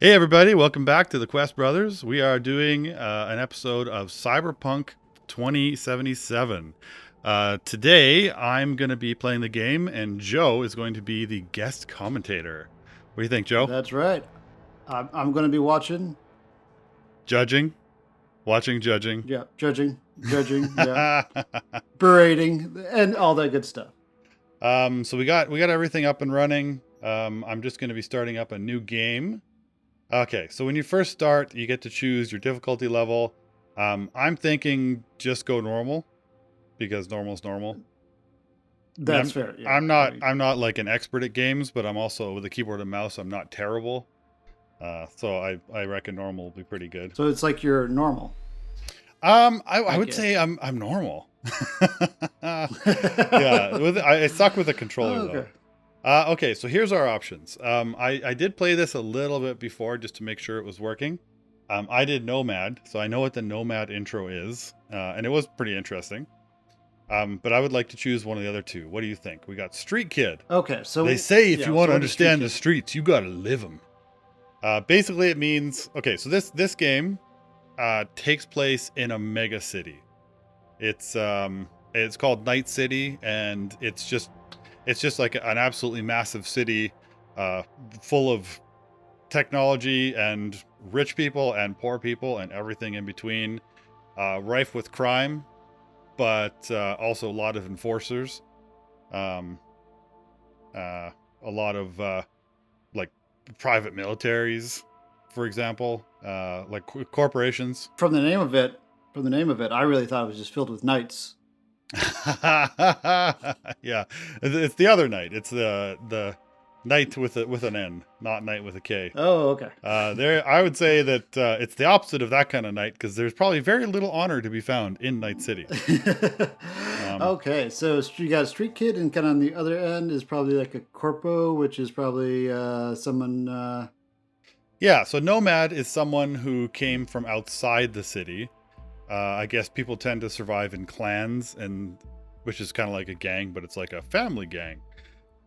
Hey everybody, welcome back to the QuestBrothers. We are doing an episode of Cyberpunk 2077. Today I'm going to be playing the game and Joe is going to be the guest commentator. What do you think, Joe? That's right. I'm going to be watching. Judging? Watching, judging. Yeah, judging. Yeah, berating, and all that good stuff. So we got everything up and running. I'm just going to be starting up a new game. Okay, so when you first start, you get to choose your difficulty level. I'm thinking just go normal because normal's normal. I mean, That's fair. Yeah. I'm not like an expert at games, but I'm also with a keyboard and mouse. I'm not terrible. So I reckon normal will be pretty good. So it's like you're normal. I I would get. say I'm normal. Yeah, I suck with a controller though. Okay. Okay, so here's our options. I did play this a little bit before just to make sure it was working. I did Nomad, so I know what the Nomad intro is, and it was pretty interesting. But I would like to choose one of the other two. What do you think? We got Street Kid. Okay. They So say if you yeah. want So to what is Street understand the Kid? streets, you got to live them. Basically, it means okay. So this game takes place in a mega city. It's called Night City, and it's just like an absolutely massive city, uh, full of technology and rich people and poor people and everything in between, rife with crime, but also a lot of enforcers, um, a lot of like private militaries, for example, like corporations. From the name of it, I really thought it was just filled with knights. Yeah, it's the other night. It's the night with an N, not night with a K. Oh, okay. There, I would say that it's the opposite of that kind of night because there's probably very little honor to be found in Night City. Um, Okay, so you got a street kid, and kind of on the other end is probably like a corpo, which is probably someone. yeah, so Nomad is someone who came from outside the city. I guess people tend to survive in clans, and which is kind of like a gang, but it's like a family gang.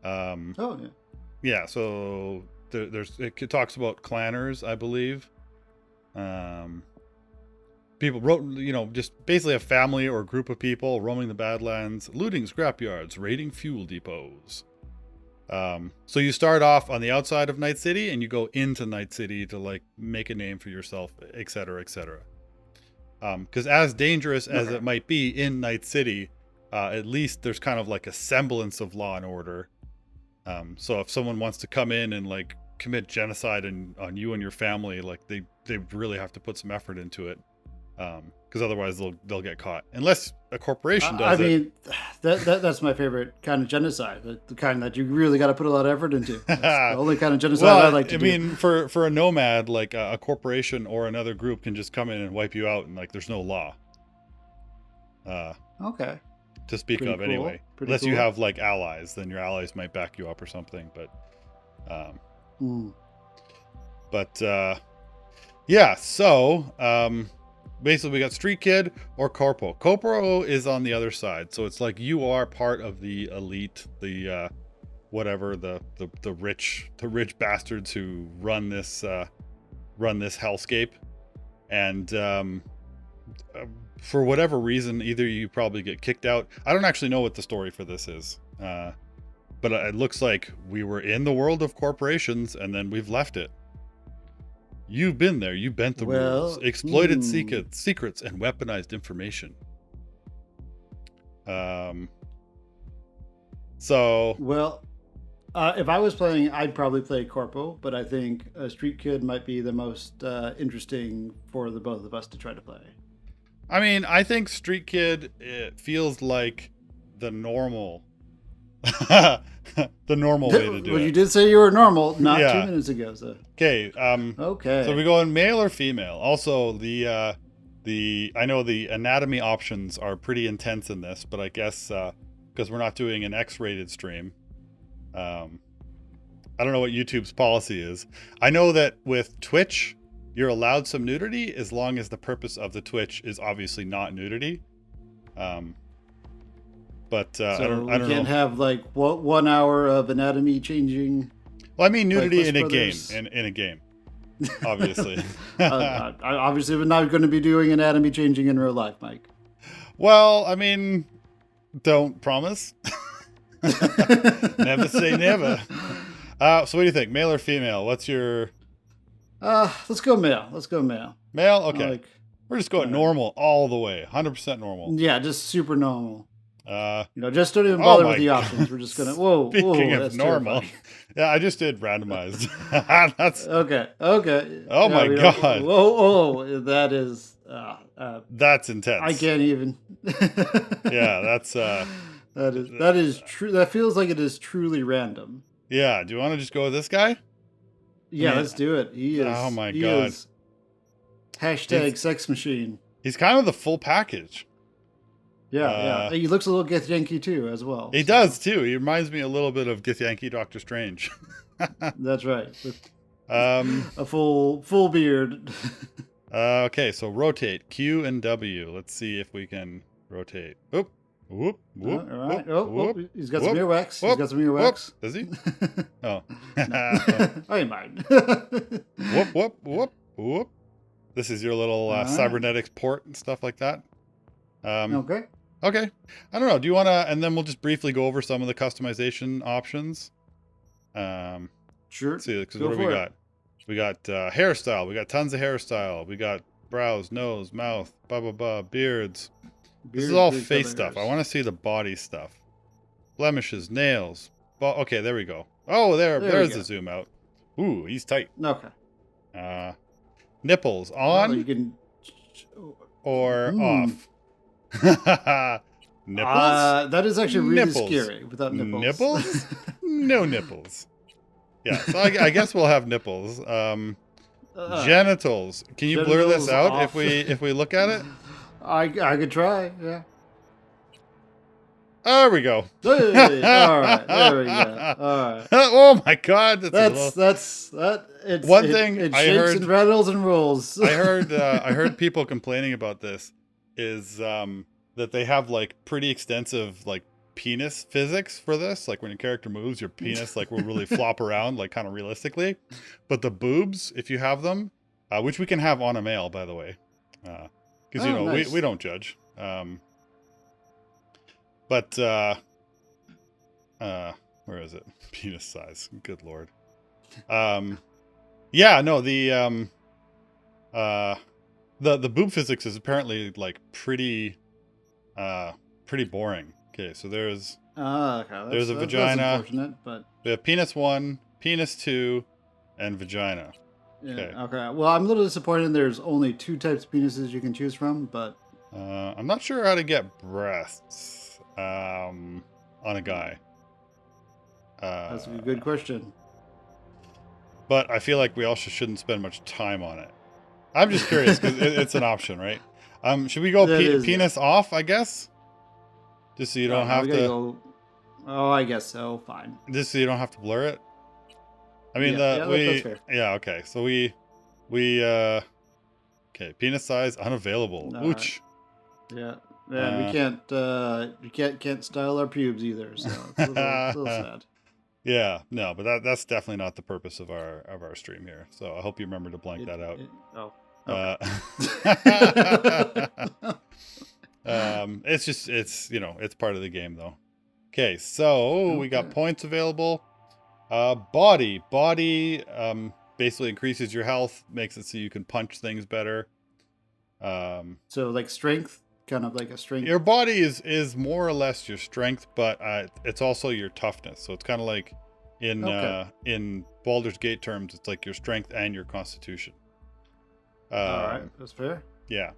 Um, Oh, yeah. yeah, so it talks about clanners, I believe. Um, People wrote, just basically a family or a group of people roaming the Badlands, looting scrapyards, raiding fuel depots. So you start off on the outside of Night City and you go into Night City to like make a name for yourself, etc., etc. Because as dangerous as Okay. it might be in Night City, at least there's kind of like a semblance of law and order. So if someone wants to come in and like commit genocide on you and your family, like they really have to put some effort into it. Because otherwise they'll get caught unless a corporation I does it. mean, that's my favorite kind of genocide. The kind that you really got to put a lot of effort into. That's the only kind of genocide I Well, like to I do. mean, for a nomad, like a corporation or another group can just come in and wipe you out, and like there's no law uh, Okay, to speak pretty of cool. anyway. Pretty Unless you cool. have like allies, then your allies might back you up or something. Um, Hmm. but yeah, so basically we got Street Kid or Corpo. Corpo is on the other side, so it's like you are part of the elite, the whatever the rich bastards who run this hellscape, and for whatever reason, either you probably get kicked out. I don't actually know what the story for this is, but it looks like we were in the world of corporations and then we've left it. You've been there. You bent the rules, Well, exploited secrets, and weaponized information. Um. So well. If I was playing, I'd probably play Corpo, but I think a Street Kid might be the most interesting for the both of us to try to play. I mean, I think Street Kid it feels like the normal, the normal way to do Well, you it. did say you were normal not two Yeah. minutes ago, so Okay. So we okay. go in male or female. Also, the I know the anatomy options are pretty intense in this, but I guess because we're not doing an X-rated stream, um, I don't know what YouTube's policy is. I know that with Twitch, you're allowed some nudity as long as the purpose of the Twitch is obviously not nudity. Um, but So I we don't can't know. have like one hour of anatomy changing Well, I mean like nudity Quest in a game, Brothers. in a game. obviously. I obviously we're not going to be doing anatomy changing in real life, Mike. Well, I mean, don't promise. Never say never. So what do you think? Male or female? What's your... Let's go male. Let's go male. Male? Okay. Like, We're just going normal all the way. 100% normal. yeah, just super normal. You know, just don't even bother my with the God. options. We're just gonna. Whoa, Speaking whoa, of normal, terrifying. yeah, I just did randomized. That's Okay. oh Yeah, my God. Whoa, that is. That's intense. I can't even. Yeah, that's that is true. That feels like it is truly random. yeah. Do you want to just go with this guy? Yeah, I mean, let's do it. He is. oh my he God. is hashtag sex machine. He's kind of the full package. Yeah. He looks a little Githyanki too, as well. He does too. He reminds me a little bit of Githyanki Doctor Strange. That's right. With A full beard. Okay, so rotate Q and W. Let's see if we can rotate. Oop, whoop, whoop. All right. Whoop, He's got whoop, some earwax. whoop, He's got some earwax. Does he? Oh. I mind. Whoop. This is your little cybernetics port and stuff like that. Okay. Okay. I don't know. Do you want to, and then we'll just briefly go over some of the customization options. Sure. Let's see, because what do we got? We got hairstyle. We got tons of hairstyle. We got brows, nose, mouth, beards. This is all face stuff. I want to see the body stuff. Blemishes, nails. Okay, there we go. Oh, there's the zoom out. Ooh, he's tight. Okay. Nipples on you can... or off? Nipples? That is actually really scary without nipples. Nipples? No nipples. Yeah, so I guess we'll have nipples. Genitals. Can you blur this out off. if we look at it? I could try. Yeah. There we go. Hey, all right, there we go. All right. Oh my God, It's one thing it I shakes heard and rattles and rolls. I heard people complaining about this is that they have like pretty extensive like penis physics for this. Like when your character moves, your penis like will really flop around like kind of realistically. But the boobs, if you have them, which we can have on a male, by the way, because you know nice. we don't judge. But where is it? Penis size. Good Lord. Yeah, no, the boob physics is apparently like pretty boring. Okay, so there's a vagina. That's unfortunate, but we have penis 1, penis 2, and vagina. yeah, Okay. okay. Well, I'm a little disappointed. There's only 2 types of penises you can choose from, but I'm not sure how to get breasts on a guy. That's a good question. But I feel like we also shouldn't spend much time on it. I'm just curious because it's an option, right? Should we go penis off, I guess? Just so you don't have to... Oh, I guess so. Fine. Just so you don't have to blur it? I mean, that's fair. Yeah, okay. So we okay, penis size unavailable. Ouch. Yeah. Man, we can't style our pubes either, so it's a little sad. Yeah, no, but that's definitely not the purpose of our stream here. So I hope you remember to blank that out. Okay. It's part of the game though. Okay, so we got points available. Body basically increases your health, makes it so you can punch things better. So like strength, kind of like a strength. Your body is more or less your strength, but it's also your toughness. So it's kind of like in Baldur's Gate terms, it's like your strength and your constitution. All right, that's fair. Yeah,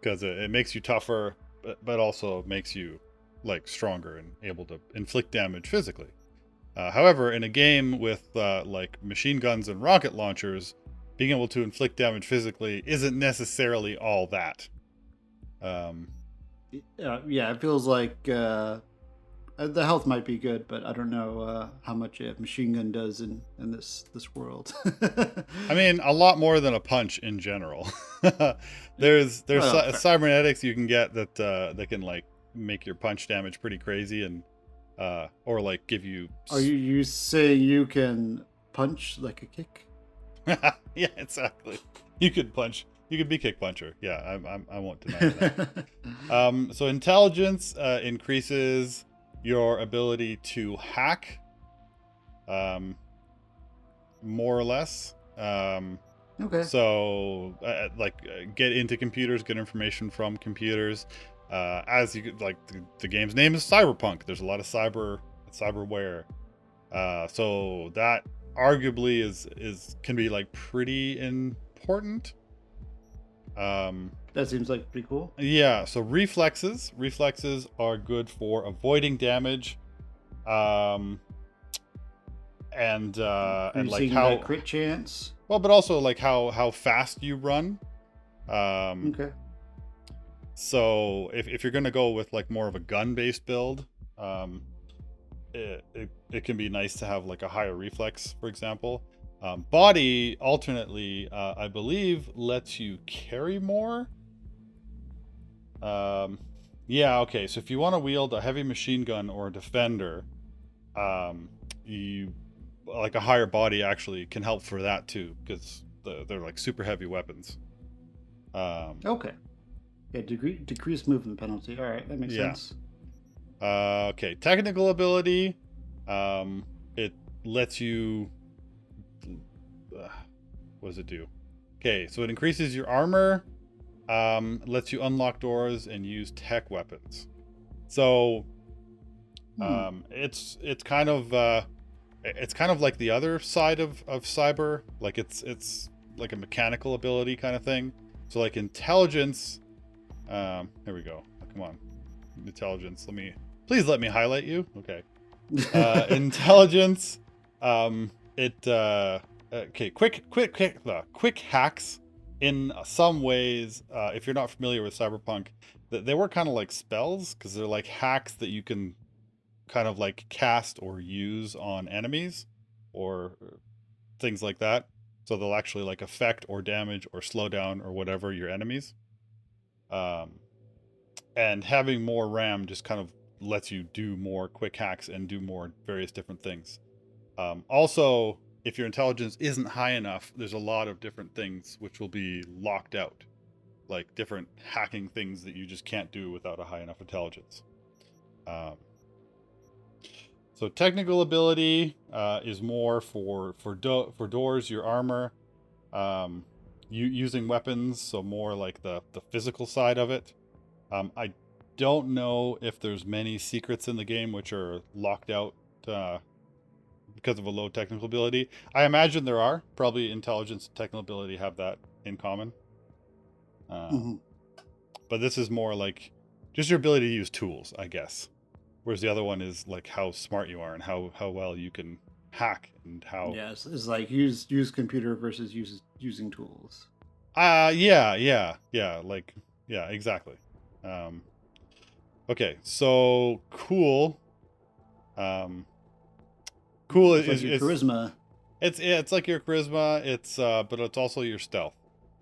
because it makes you tougher, but also makes you like stronger and able to inflict damage physically. However, in a game with like machine guns and rocket launchers, being able to inflict damage physically isn't necessarily all that. Yeah, it feels like the health might be good, but I don't know how much a machine gun does in this world. I mean, a lot more than a punch in general. there's cybernetics you can get that can like make your punch damage pretty crazy and or like give you... Are you saying you can punch like a kick? Yeah, exactly. You could be kick puncher. Yeah, I won't deny that. So intelligence increases your ability to hack, um, more or less. Okay. So get into computers, get information from computers. As you like, the game's name is Cyberpunk. There's a lot of cyberware. So that arguably is can be like pretty important. That seems like pretty cool. Yeah, so reflexes are good for avoiding damage, um, and like Increasing that crit chance. well, but also like how fast you run. Okay. So if you're gonna go with like more of a gun-based build, it can be nice to have like a higher reflex, for example. Body alternately, I believe, lets you carry more. Yeah, okay. So if you want to wield a heavy machine gun or a defender, you like a higher body actually can help for that too, because they're like super heavy weapons. Okay. Yeah, decreased movement penalty. All right, that makes sense. Okay, technical ability. It lets you. What does it do? Okay, so it increases your armor. Lets you unlock doors and use tech weapons. So, it's kind of like the other side of cyber. Like it's like a mechanical ability kind of thing. So like intelligence. Here we go. Come on, intelligence. Please let me highlight you. Okay. Intelligence. Okay. Quick hacks. In some ways, if you're not familiar with Cyberpunk, they were kind of like spells, because they're like hacks that you can kind of like cast or use on enemies or things like that. So they'll actually like affect or damage or slow down or whatever your enemies. And having more RAM just kind of lets you do more quick hacks and do more various different things. Also, if your intelligence isn't high enough, there's a lot of different things which will be locked out, like different hacking things that you just can't do without a high enough intelligence. So technical ability is more for doors, your armor, using weapons, so more like the physical side of it. I don't know if there's many secrets in the game which are locked out because of a low technical ability. I imagine there are. Probably intelligence and technical ability have that in common. But this is more like just your ability to use tools, I guess. Whereas the other one is like how smart you are and how well you can hack and how. Yeah, it's like use computer versus using tools. Yeah. Like, yeah, exactly. Okay, so cool. Cool it's like your charisma. It's like your charisma. It's but it's also your stealth.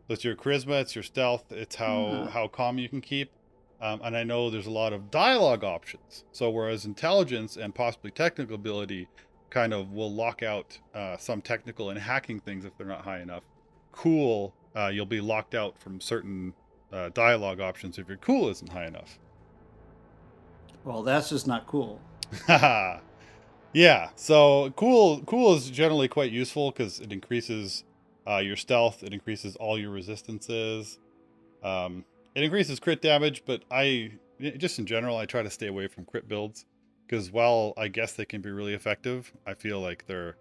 So it's your charisma. It's your stealth. It's how calm you can keep. And I know there's a lot of dialogue options. So whereas intelligence and possibly technical ability kind of will lock out some technical and hacking things if they're not high enough. Cool, you'll be locked out from certain dialogue options if your cool isn't high enough. Well, that's just not cool. Yeah, so cool is generally quite useful because it increases your stealth. It increases all your resistances. It increases crit damage, but just in general, I try to stay away from crit builds because while I guess they can be really effective, I feel like they're,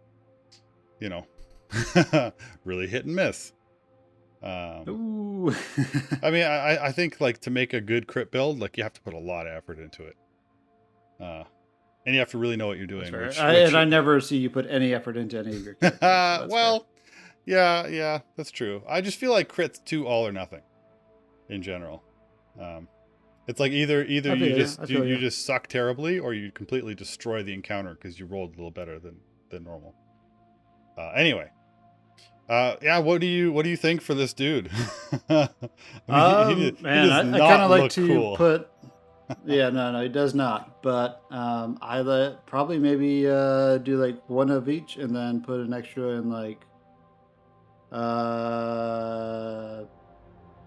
really hit and miss. Ooh. I mean, I think like to make a good crit build, like you have to put a lot of effort into it. And you have to really know what you're doing. And I never see you put any effort into any of your characters. Well, yeah, that's true. I just feel like crit's too all or nothing in general. It's like either you just suck terribly or you completely destroy the encounter because you rolled a little better than normal. Anyway. Yeah, what do you think for this dude? I kind of like to cool. Put yeah, no, he does not. But I probably maybe do like one of each and then put an extra in like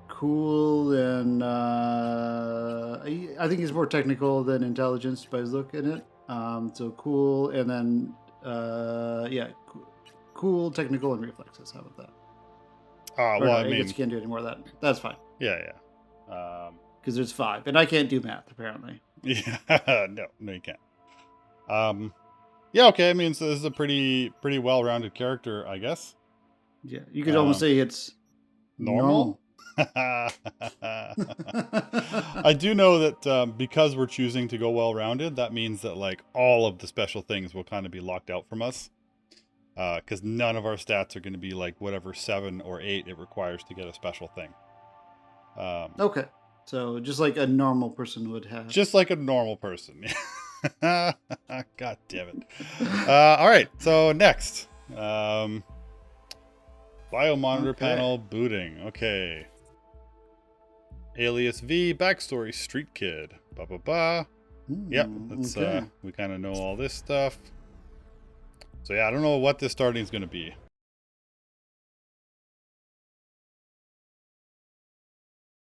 Cool, and I think he's more technical than intelligence by his look in it. So cool, and then cool, technical, and reflexes. How about that? Well, No, I I guess mean, you can't do any more of that. That's fine. yeah. Because there's 5, and I can't do math apparently. Yeah, no, you can't. Yeah, okay. I mean, so this is a pretty well-rounded character, I guess. Yeah, you could almost say it's normal. I do know that because we're choosing to go well-rounded, that means that like all of the special things will kind of be locked out from us. Because none of our stats are going to be like whatever 7 or 8 it requires to get a special thing. Okay, so just like a normal person would have. Just like a normal person. God damn it. All right, so next. Biomonitor panel booting. Okay. Alias V, backstory, street kid. Yep, that's we kind of know all this stuff. So yeah, I don't know what this starting is going to be.